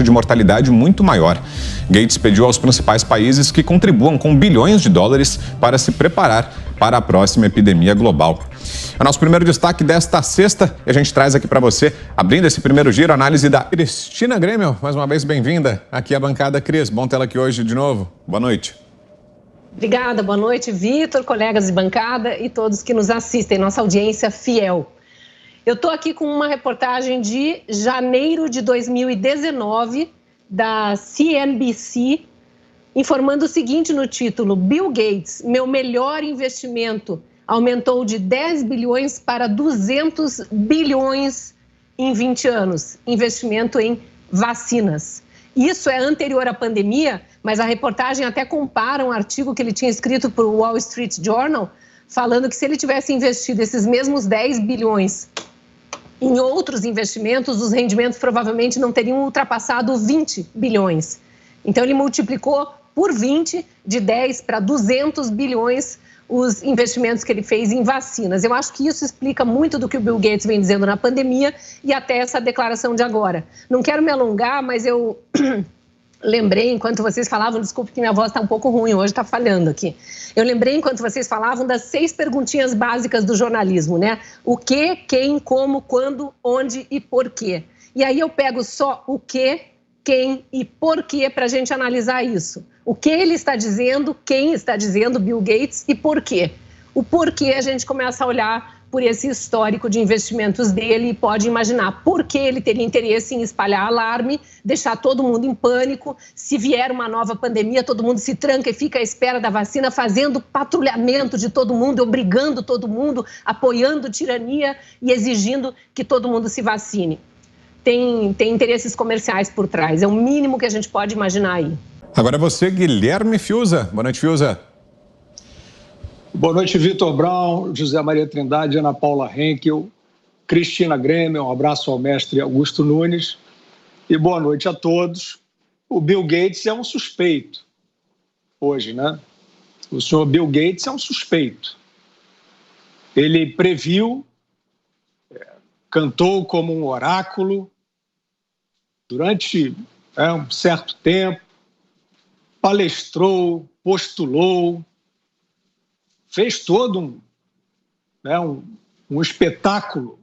de mortalidade muito maior. Gates pediu aos principais países que contribuam com bilhões de dólares para se preparar para a próxima epidemia global. É o nosso primeiro destaque desta sexta e a gente traz aqui para você, abrindo esse primeiro giro, a análise da Cristina Grêmio. Mais uma vez, bem-vinda aqui à bancada, Cris. Bom tê-la aqui hoje de novo. Boa noite. Obrigada, boa noite, Vitor, colegas de bancada e todos que nos assistem, nossa audiência fiel. Eu estou aqui com uma reportagem de janeiro de 2019 da CNBC, informando o seguinte no título: Bill Gates, meu melhor investimento, aumentou de 10 bilhões para 200 bilhões em 20 anos. Investimento em vacinas. Isso é anterior à pandemia, mas a reportagem até compara um artigo que ele tinha escrito para o Wall Street Journal, falando que se ele tivesse investido esses mesmos 10 bilhões em outros investimentos, os rendimentos provavelmente não teriam ultrapassado 20 bilhões. Então, ele multiplicou por 20, de 10 para 200 bilhões, os investimentos que ele fez em vacinas. Eu acho que isso explica muito do que o Bill Gates vem dizendo na pandemia e até essa declaração de agora. Não quero me alongar, mas eu lembrei, enquanto vocês falavam, desculpe que minha voz está um pouco ruim hoje, está falhando aqui. Eu lembrei, enquanto vocês falavam, das 6 perguntinhas básicas do jornalismo, né? O que, quem, como, quando, onde e por quê. E aí eu pego só o que, quem e por quê para a gente analisar isso. O que ele está dizendo, quem está dizendo, Bill Gates, e por quê. O porquê a gente começa a olhar por esse histórico de investimentos dele e pode imaginar por que ele teria interesse em espalhar alarme, deixar todo mundo em pânico. Se vier uma nova pandemia, todo mundo se tranca e fica à espera da vacina, fazendo patrulhamento de todo mundo, obrigando todo mundo, apoiando tirania e exigindo que todo mundo se vacine. Tem interesses comerciais por trás, é o mínimo que a gente pode imaginar aí. Agora é você, Guilherme Fiuza. Boa noite, Fiuza. Boa noite, Vitor Brown, José Maria Trindade, Ana Paula Henkel, Cristina Grêmio, um abraço ao mestre Augusto Nunes e boa noite a todos. O Bill Gates é um suspeito hoje, né? O senhor Bill Gates é um suspeito. Ele previu, cantou como um oráculo durante um certo tempo, palestrou, postulou, fez todo um espetáculo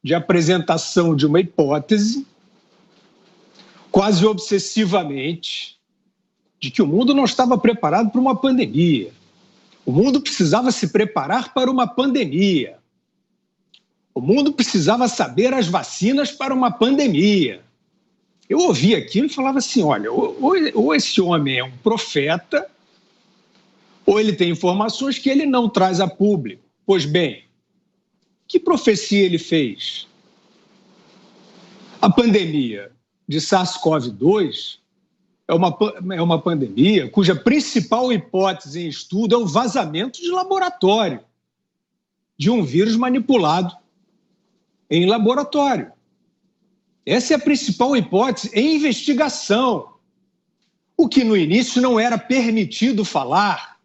de apresentação de uma hipótese, quase obsessivamente, de que o mundo não estava preparado para uma pandemia. O mundo precisava se preparar para uma pandemia. O mundo precisava saber as vacinas para uma pandemia. Eu ouvia aquilo e falava assim, olha, ou esse homem é um profeta, ou ele tem informações que ele não traz a público. Pois bem, que profecia ele fez? A pandemia de SARS-CoV-2 é uma pandemia cuja principal hipótese em estudo é o vazamento de laboratório de um vírus manipulado em laboratório. Essa é a principal hipótese em investigação, o que no início não era permitido falar,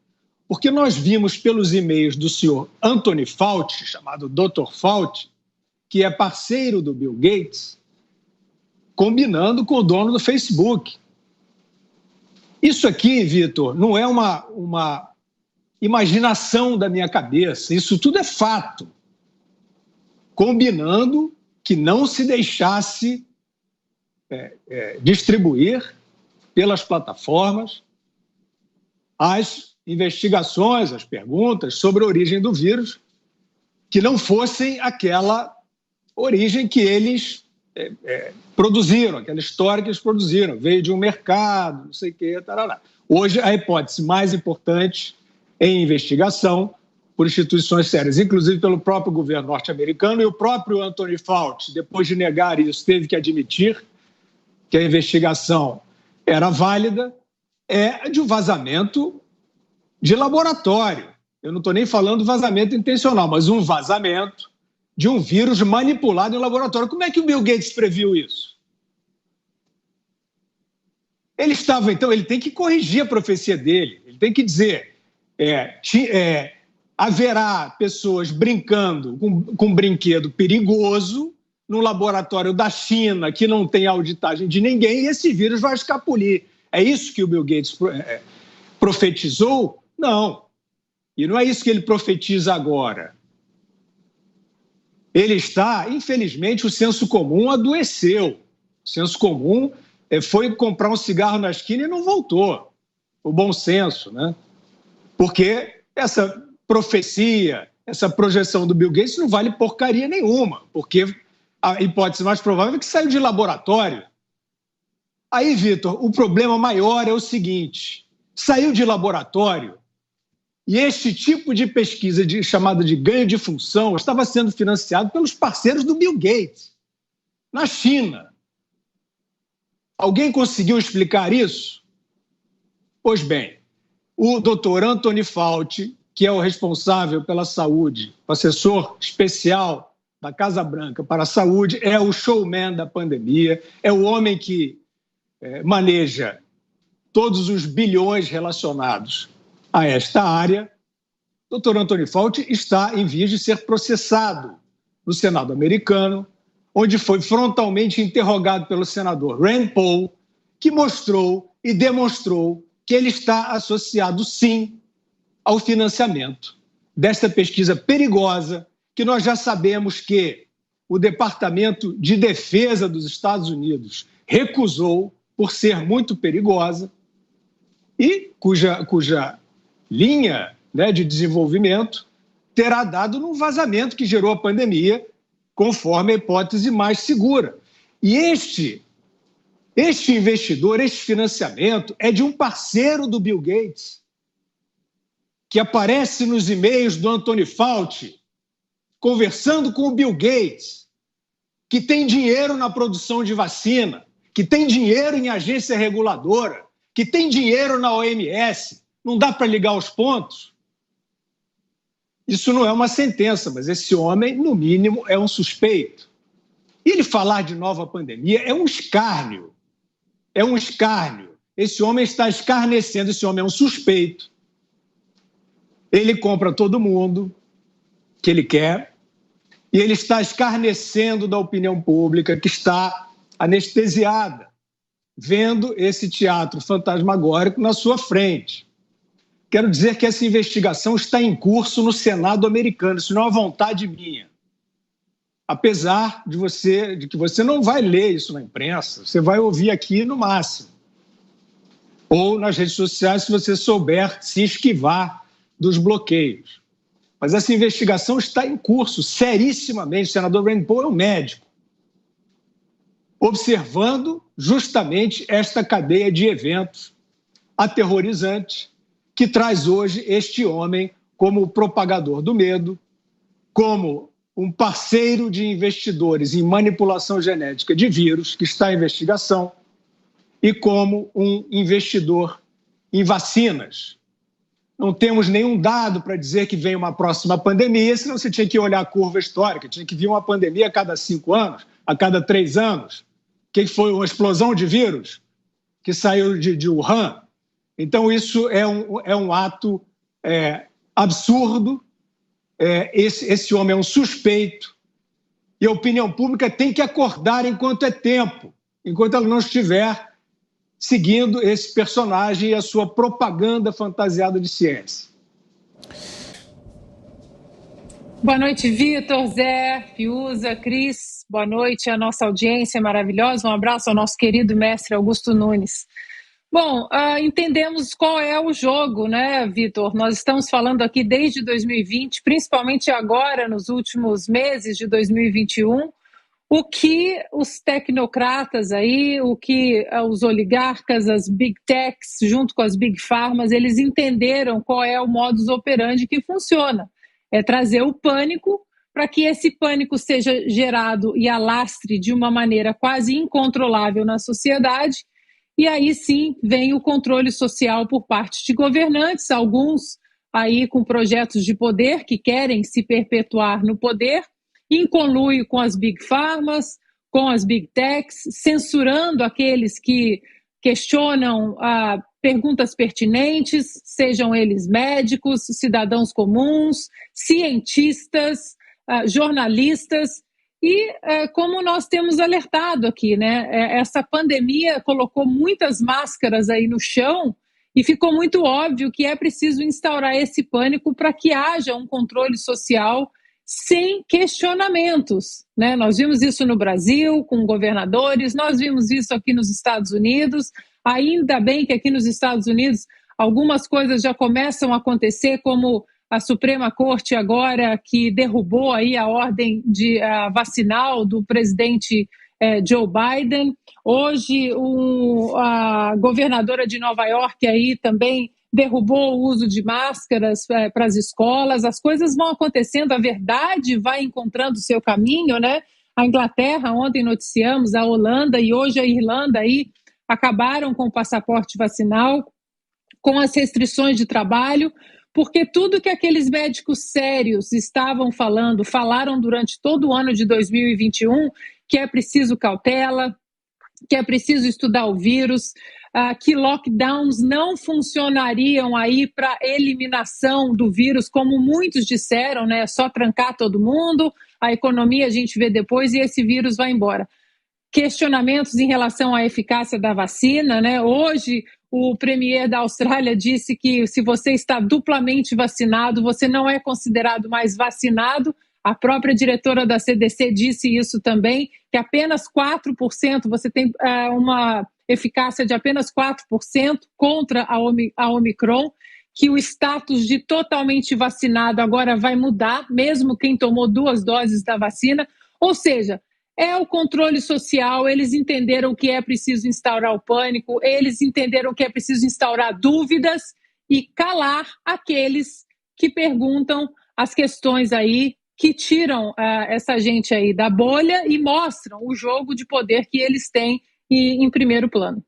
porque nós vimos pelos e-mails do senhor Anthony Fauci, chamado Dr. Fauci, que é parceiro do Bill Gates, combinando com o dono do Facebook. Isso aqui, Vitor, não é uma imaginação da minha cabeça, isso tudo é fato. Combinando que não se deixasse distribuir pelas plataformas as investigações, as perguntas sobre a origem do vírus, que não fossem aquela origem que eles produziram, aquela história que eles produziram, veio de um mercado, não sei o quê, tarará. Hoje, a hipótese mais importante em investigação por instituições sérias, inclusive pelo próprio governo norte-americano, e o próprio Anthony Fauci, depois de negar isso, teve que admitir que a investigação era válida, é de um vazamento de laboratório. Eu não estou nem falando vazamento intencional, mas um vazamento de um vírus manipulado em laboratório. Como é que o Bill Gates previu isso? Ele tem que corrigir a profecia dele, ele tem que dizer, haverá pessoas brincando com um brinquedo perigoso num laboratório da China que não tem auditagem de ninguém e esse vírus vai escapulir. É isso que o Bill Gates profetizou? Não. E não é isso que ele profetiza agora. Ele está, infelizmente, o senso comum adoeceu. O senso comum foi comprar um cigarro na esquina e não voltou. O bom senso, né? Porque essa profecia, essa projeção do Bill Gates não vale porcaria nenhuma, porque a hipótese mais provável é que saiu de laboratório. Aí, Vitor, o problema maior é o seguinte: saiu de laboratório e este tipo de pesquisa chamada de ganho de função estava sendo financiado pelos parceiros do Bill Gates, na China. Alguém conseguiu explicar isso? Pois bem, o Dr. Anthony Fauci, que é o responsável pela saúde, o assessor especial da Casa Branca para a saúde, é o showman da pandemia, é o homem que maneja todos os bilhões relacionados a esta área. O Dr. Anthony Fauci está em vias de ser processado no Senado americano, onde foi frontalmente interrogado pelo senador Rand Paul, que mostrou e demonstrou que ele está associado, sim, ao financiamento desta pesquisa perigosa, que nós já sabemos que o Departamento de Defesa dos Estados Unidos recusou por ser muito perigosa e cuja linha, né, de desenvolvimento terá dado num vazamento que gerou a pandemia, conforme a hipótese mais segura. E este investidor, este financiamento é de um parceiro do Bill Gates, que aparece nos e-mails do Anthony Fauci, conversando com o Bill Gates, que tem dinheiro na produção de vacina, que tem dinheiro em agência reguladora, que tem dinheiro na OMS. Não dá para ligar os pontos? Isso não é uma sentença, mas esse homem, no mínimo, é um suspeito. E ele falar de nova pandemia é um escárnio. É um escárnio. Esse homem está escarnecendo, esse homem é um suspeito. Ele compra todo mundo que ele quer e ele está escarnecendo da opinião pública que está anestesiada, vendo esse teatro fantasmagórico na sua frente. Quero dizer que essa investigação está em curso no Senado americano, isso não é uma vontade minha. Apesar de que você não vai ler isso na imprensa, você vai ouvir aqui no máximo. Ou nas redes sociais, se você souber se esquivar dos bloqueios. Mas essa investigação está em curso, serissimamente. O senador Rand Paul é um médico, observando justamente esta cadeia de eventos aterrorizantes que traz hoje este homem como propagador do medo, como um parceiro de investidores em manipulação genética de vírus, que está em investigação, e como um investidor em vacinas. Não temos nenhum dado para dizer que vem uma próxima pandemia, senão você tinha que olhar a curva histórica, tinha que vir uma pandemia a cada 5 anos, a cada 3 anos. O que foi uma explosão de vírus que saiu de Wuhan? Então, isso é um ato absurdo. Esse homem é um suspeito e a opinião pública tem que acordar enquanto é tempo, enquanto ela não estiver seguindo esse personagem e a sua propaganda fantasiada de ciência. Boa noite, Vitor, Zé, Fiuza, Cris. Boa noite à nossa audiência maravilhosa. Um abraço ao nosso querido mestre Augusto Nunes. Bom, entendemos qual é o jogo, né, Vitor? Nós estamos falando aqui desde 2020, principalmente agora, nos últimos meses de 2021, o que os tecnocratas aí, o que os oligarcas, as big techs, junto com as big pharmas, eles entenderam qual é o modus operandi que funciona. É trazer o pânico para que esse pânico seja gerado e alastre de uma maneira quase incontrolável na sociedade. E aí sim vem o controle social por parte de governantes, alguns aí com projetos de poder que querem se perpetuar no poder, em conluio com as big pharmas, com as big techs, censurando aqueles que questionam perguntas pertinentes, sejam eles médicos, cidadãos comuns, cientistas, jornalistas. E como nós temos alertado aqui, né, essa pandemia colocou muitas máscaras aí no chão e ficou muito óbvio que é preciso instaurar esse pânico para que haja um controle social sem questionamentos, né? Nós vimos isso no Brasil com governadores, nós vimos isso aqui nos Estados Unidos. Ainda bem que aqui nos Estados Unidos algumas coisas já começam a acontecer, como a Suprema Corte agora que derrubou aí a ordem vacinal do presidente Joe Biden. Hoje a governadora de Nova York aí também derrubou o uso de máscaras para as escolas. As coisas vão acontecendo, a verdade vai encontrando seu caminho, né? A Inglaterra, ontem noticiamos, a Holanda e hoje a Irlanda aí acabaram com o passaporte vacinal, com as restrições de trabalho, porque tudo que aqueles médicos sérios falaram durante todo o ano de 2021, que é preciso cautela, que é preciso estudar o vírus, que lockdowns não funcionariam aí para eliminação do vírus, como muitos disseram, né? É só trancar todo mundo, a economia a gente vê depois e esse vírus vai embora. Questionamentos em relação à eficácia da vacina, né? Hoje, o premier da Austrália disse que se você está duplamente vacinado, você não é considerado mais vacinado. A própria diretora da CDC disse isso também, que apenas 4%, você tem uma eficácia de apenas 4% contra a Omicron, que o status de totalmente vacinado agora vai mudar, mesmo quem tomou 2 doses da vacina. Ou seja, é o controle social, eles entenderam que é preciso instaurar o pânico, eles entenderam que é preciso instaurar dúvidas e calar aqueles que perguntam as questões aí, que tiram essa gente aí da bolha e mostram o jogo de poder que eles têm em primeiro plano.